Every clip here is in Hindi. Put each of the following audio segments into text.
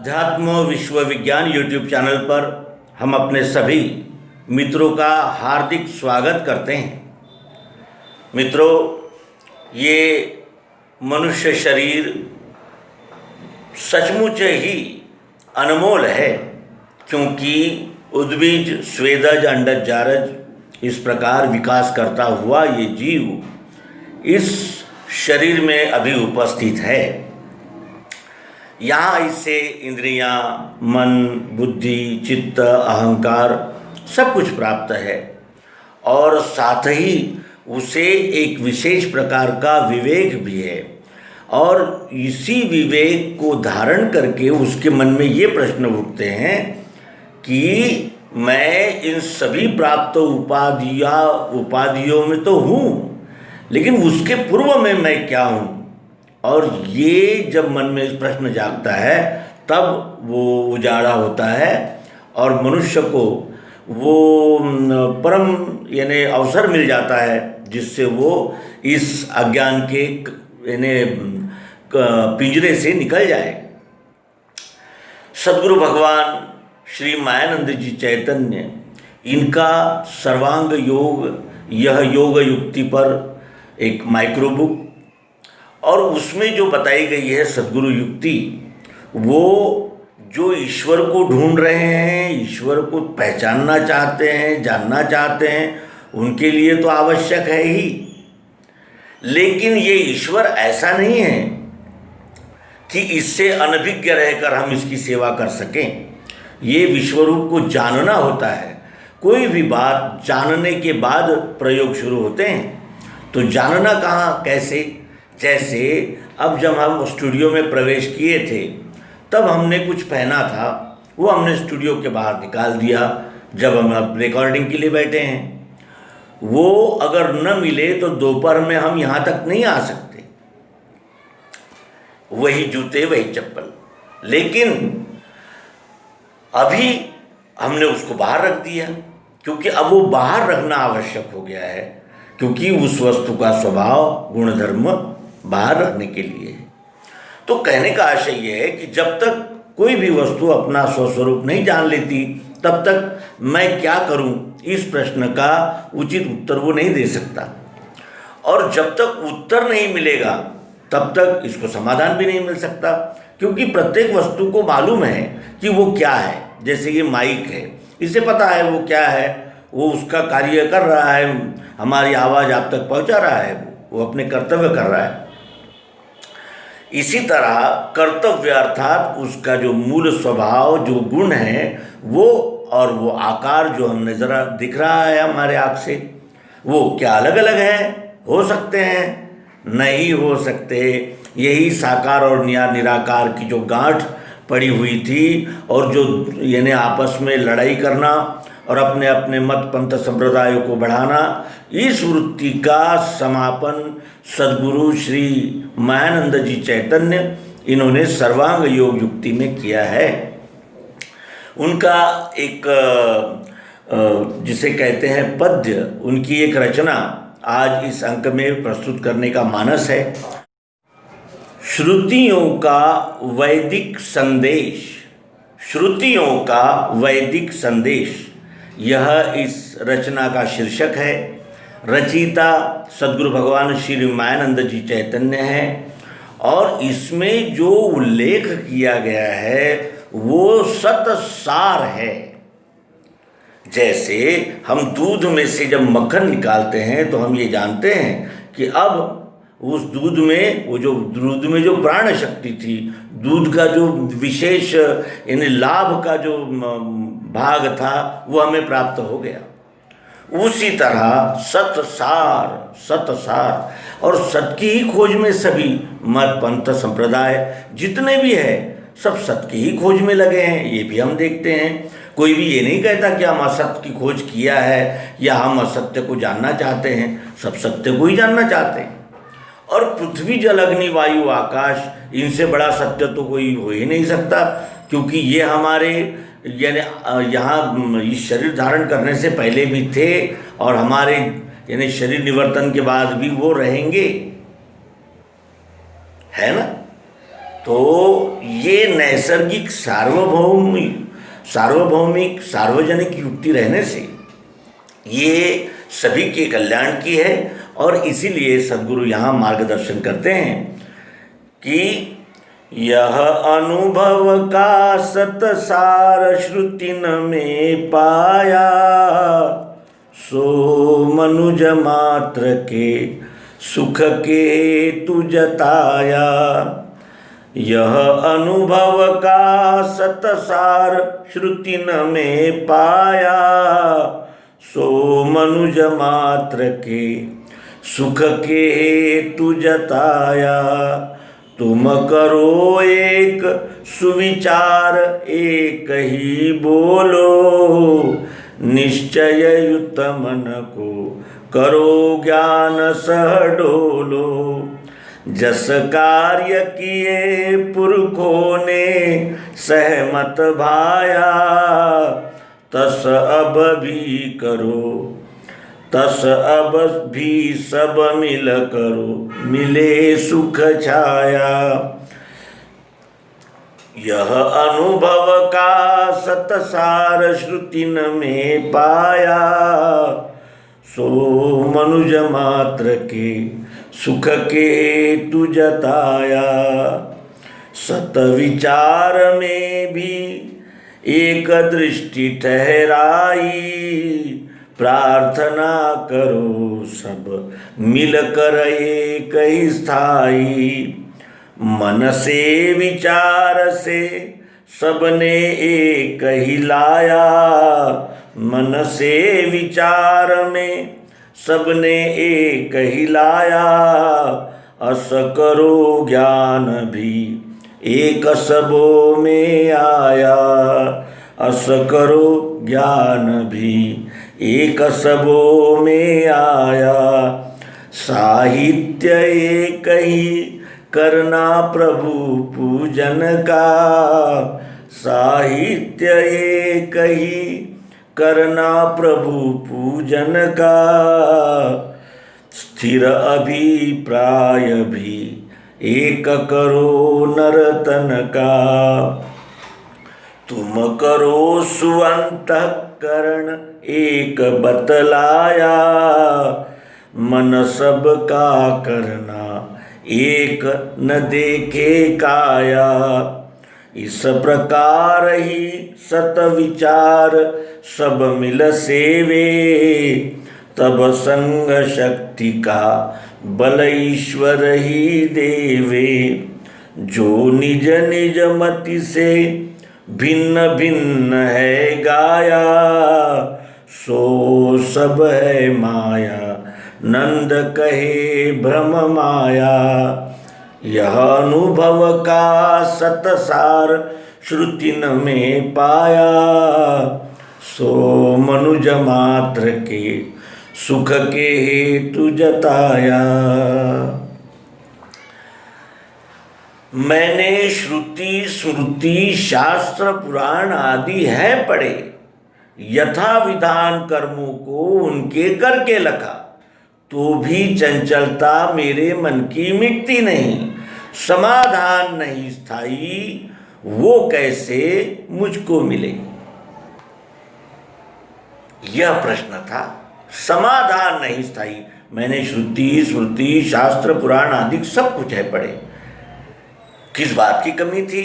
अध्यात्म विश्व विज्ञान यूट्यूब चैनल पर हम अपने सभी मित्रों का हार्दिक स्वागत करते हैं। मित्रों, ये मनुष्य शरीर सचमुच ही अनमोल है, क्योंकि उद्भिज स्वेदज अंडज जारज इस प्रकार विकास करता हुआ ये जीव इस शरीर में अभी उपस्थित है। यहाँ इससे इंद्रियां, मन, बुद्धि, चित्त, अहंकार सब कुछ प्राप्त है और साथ ही उसे एक विशेष प्रकार का विवेक भी है। और इसी विवेक को धारण करके उसके मन में ये प्रश्न उठते हैं कि मैं इन सभी प्राप्त उपाधियों में तो हूँ, लेकिन उसके पूर्व में मैं क्या हूँ। और ये जब मन में प्रश्न जागता है तब वो उजाड़ा होता है और मनुष्य को वो परम यानी अवसर मिल जाता है, जिससे वो इस अज्ञान के यानी पिंजरे से निकल जाए। सद्गुरु भगवान श्री मायानंद जी चैतन्य, इनका सर्वांग योग, यह योग युक्ति पर एक माइक्रो बुक, और उसमें जो बताई गई है सद्गुरु युक्ति, वो जो ईश्वर को ढूंढ रहे हैं, ईश्वर को पहचानना चाहते हैं, जानना चाहते हैं, उनके लिए तो आवश्यक है ही। लेकिन ये ईश्वर ऐसा नहीं है कि इससे अनभिज्ञ रहकर हम इसकी सेवा कर सकें। ये विश्वरूप को जानना होता है। कोई भी बात जानने के बाद प्रयोग शुरू होते हैं। तो जानना कहाँ, कैसे? जैसे अब जब हम स्टूडियो में प्रवेश किए थे तब हमने कुछ पहना था, वो हमने स्टूडियो के बाहर निकाल दिया। जब हम रिकॉर्डिंग के लिए बैठे हैं, वो अगर न मिले तो दोपहर में हम यहाँ तक नहीं आ सकते। वही जूते, वही चप्पल, लेकिन अभी हमने उसको बाहर रख दिया, क्योंकि अब वो बाहर रखना आवश्यक हो गया है, क्योंकि उस वस्तु का स्वभाव, गुणधर्म बाहर रखने के लिए है। तो कहने का आशय यह है कि जब तक कोई भी वस्तु अपना स्वस्वरूप नहीं जान लेती, तब तक मैं क्या करूं, इस प्रश्न का उचित उत्तर वो नहीं दे सकता। और जब तक उत्तर नहीं मिलेगा तब तक इसको समाधान भी नहीं मिल सकता, क्योंकि प्रत्येक वस्तु को मालूम है कि वो क्या है। जैसे ये माइक है, इसे पता है वो क्या है, वो उसका कार्य कर रहा है, हमारी आवाज़ आप तक पहुंचा रहा है, वो अपने कर्तव्य कर रहा है। इसी तरह कर्तव्य अर्थात उसका जो मूल स्वभाव, जो गुण है, वो और वो आकार जो हम नजर दिख रहा है हमारे आँख से, वो क्या अलग अलग है? हो सकते हैं? नहीं हो सकते। यही साकार और निराकार की जो गांठ पड़ी हुई थी और जो यानी आपस में लड़ाई करना और अपने अपने मत पंथ संप्रदायों को बढ़ाना, इस वृत्ति का समापन सद्गुरु श्री मायानंद जी चैतन्य, इन्होंने सर्वांग योग युक्ति में किया है। उनका एक जिसे कहते हैं पद्य, उनकी एक रचना आज इस अंक में प्रस्तुत करने का मानस है। श्रुतियों का वैदिक संदेश, श्रुतियों का वैदिक संदेश, यह इस रचना का शीर्षक है। रचयिता सद्गुरु भगवान श्री मायानंद जी चैतन्य हैं और इसमें जो उल्लेख किया गया है वो सतसार है। जैसे हम दूध में से जब मक्खन निकालते हैं तो हम ये जानते हैं कि अब उस दूध में, वो जो दूध में जो प्राण शक्ति थी, दूध का जो विशेष यानी लाभ का जो भाग था, वो हमें प्राप्त हो गया। उसी तरह सतसार और सत की ही खोज में सभी मत पंथ संप्रदाय जितने भी है, सब सत्य की ही खोज में लगे हैं। ये भी हम देखते हैं। कोई भी ये नहीं कहता कि हम असत्य की खोज किया है या हम असत्य को जानना चाहते हैं। सब सत्य को ही जानना चाहते हैं। और पृथ्वी, जल, अग्नि, वायु, आकाश, इनसे बड़ा सत्य तो कोई हो ही नहीं सकता, क्योंकि ये हमारे यानी यहाँ इस शरीर धारण करने से पहले भी थे और हमारे यानी शरीर निवर्तन के बाद भी वो रहेंगे, है ना। तो ये नैसर्गिक सार्वभौमिक सार्वजनिक युक्ति रहने से ये सभी के कल्याण की है। और इसीलिए सद्गुरु यहाँ मार्गदर्शन करते हैं कि यह अनुभव का सतसार श्रुतिन में पाया, सो मनुज मात्र के सुख के तु जताया। यह अनुभव का सतसार श्रुतिन में पाया, सो मनुज मात्र के सुख के तु जताया। तुम करो एक सुविचार एक ही बोलो, निश्चय युत मन को करो ज्ञान सह डोलो। जस कार्य किए पुरखों ने सहमत भाया, तस अब भी करो, तस अब भी सब मिल करो, मिले सुख छाया। यह अनुभव का सतसार श्रुतिन में पाया, सो मनुज मात्र के सुख के तु जताया। सत विचार में भी एक दृष्टि ठहराई, प्रार्थना करो सब मिलकर एक ही स्थाई। मन से विचार से सबने एक ही लाया, मन से विचार में सबने एक ही लाया। अस करो ज्ञान भी एक सबों में आया, अस करो ज्ञान भी एक सबों में आया। साहित्य एक ही करना प्रभु पूजन का, साहित्य एक ही करना प्रभु पूजन का। स्थिर अभिप्राय भी एक करो नरतन का, तुम करो सुअंतःकरण एक बतलाया। मन सब का करना एक न देखे काया, इस प्रकार ही सत विचार सब मिल सेवे। तब संग शक्ति का बल ईश्वर ही देवे। जो निज निज मति से भिन्न भिन्न है गाया, सो सब है माया नंद कहे भ्रम माया। यह अनुभव का सतसार श्रुतिन में पाया, सो मनुज मात्र के सुख के हेतु जताया। मैंने श्रुति स्मृति शास्त्र पुराण आदि है पढ़े, यथा विधान कर्मों को उनके करके लखा, तो भी चंचलता मेरे मन की मिटती नहीं, समाधान नहीं स्थायी, वो कैसे मुझको मिले। यह प्रश्न था। समाधान नहीं स्थायी। मैंने श्रुति स्मृति शास्त्र पुराण आदि सब कुछ है पढ़े, किस बात की कमी थी?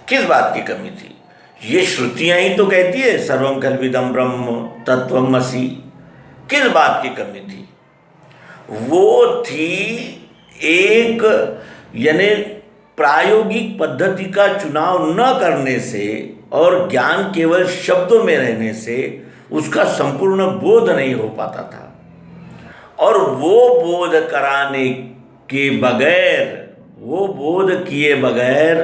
किस बात की कमी थी? ये श्रुतियां ही तो कहती है सर्वं खल्विदं ब्रह्म तत्त्वमसि। किस बात की कमी थी? वो थी एक यानी प्रायोगिक पद्धति का चुनाव न करने से और ज्ञान केवल शब्दों में रहने से उसका संपूर्ण बोध नहीं हो पाता था। और वो बोध कराने के बगैर, वो बोध किए बगैर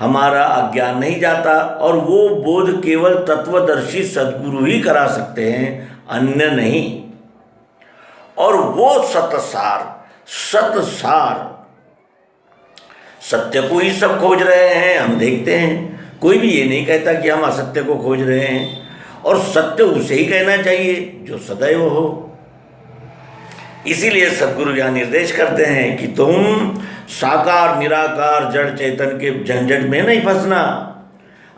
हमारा अज्ञान नहीं जाता। और वो बोध केवल तत्वदर्शी सद्गुरु ही करा सकते हैं, अन्य नहीं। और वो सतसार सत्य को ही सब खोज रहे हैं, हम देखते हैं। कोई भी ये नहीं कहता कि हम असत्य को खोज रहे हैं, और सत्य उसे ही कहना चाहिए जो सदैव हो। इसीलिए सद्गुरु यह निर्देश करते हैं कि तुम साकार निराकार जड़ चेतन के झंझट में नहीं फंसना,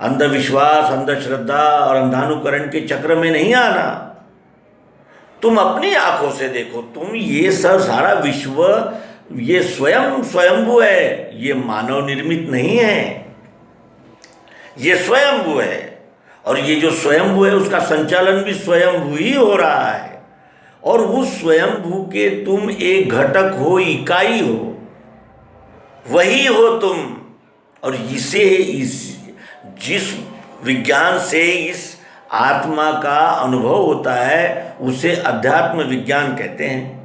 अंधविश्वास, अंधश्रद्धा और अंधानुकरण के चक्र में नहीं आना। तुम अपनी आंखों से देखो, तुम ये सब सारा विश्व ये स्वयं स्वयंभू है, ये मानव निर्मित नहीं है, ये स्वयंभू है। और ये जो स्वयंभू है उसका संचालन भी स्वयंभू ही हो रहा है। और उस स्वयंभू के तुम एक घटक हो, इकाई हो, वही हो तुम। और जिस विज्ञान से इस आत्मा का अनुभव होता है उसे अध्यात्म विज्ञान कहते हैं।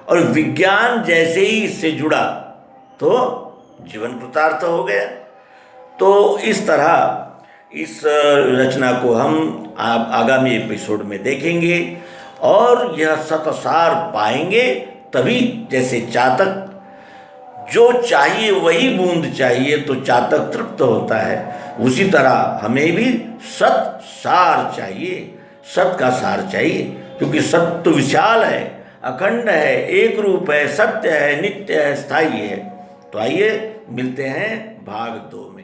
और विज्ञान जैसे ही इससे जुड़ा तो जीवन कृतार्थ हो गया। तो इस तरह इस रचना को हम आगामी एपिसोड में देखेंगे और यह सतसार पाएंगे। तभी जैसे चातक जो चाहिए वही बूंद चाहिए तो चातक तृप्त होता है, उसी तरह हमें भी सत सार चाहिए, सत का सार चाहिए। क्योंकि सत्य तो विशाल है, अखंड है, एक रूप है, सत्य है, नित्य है, स्थायी है। तो आइए मिलते हैं भाग 2 में।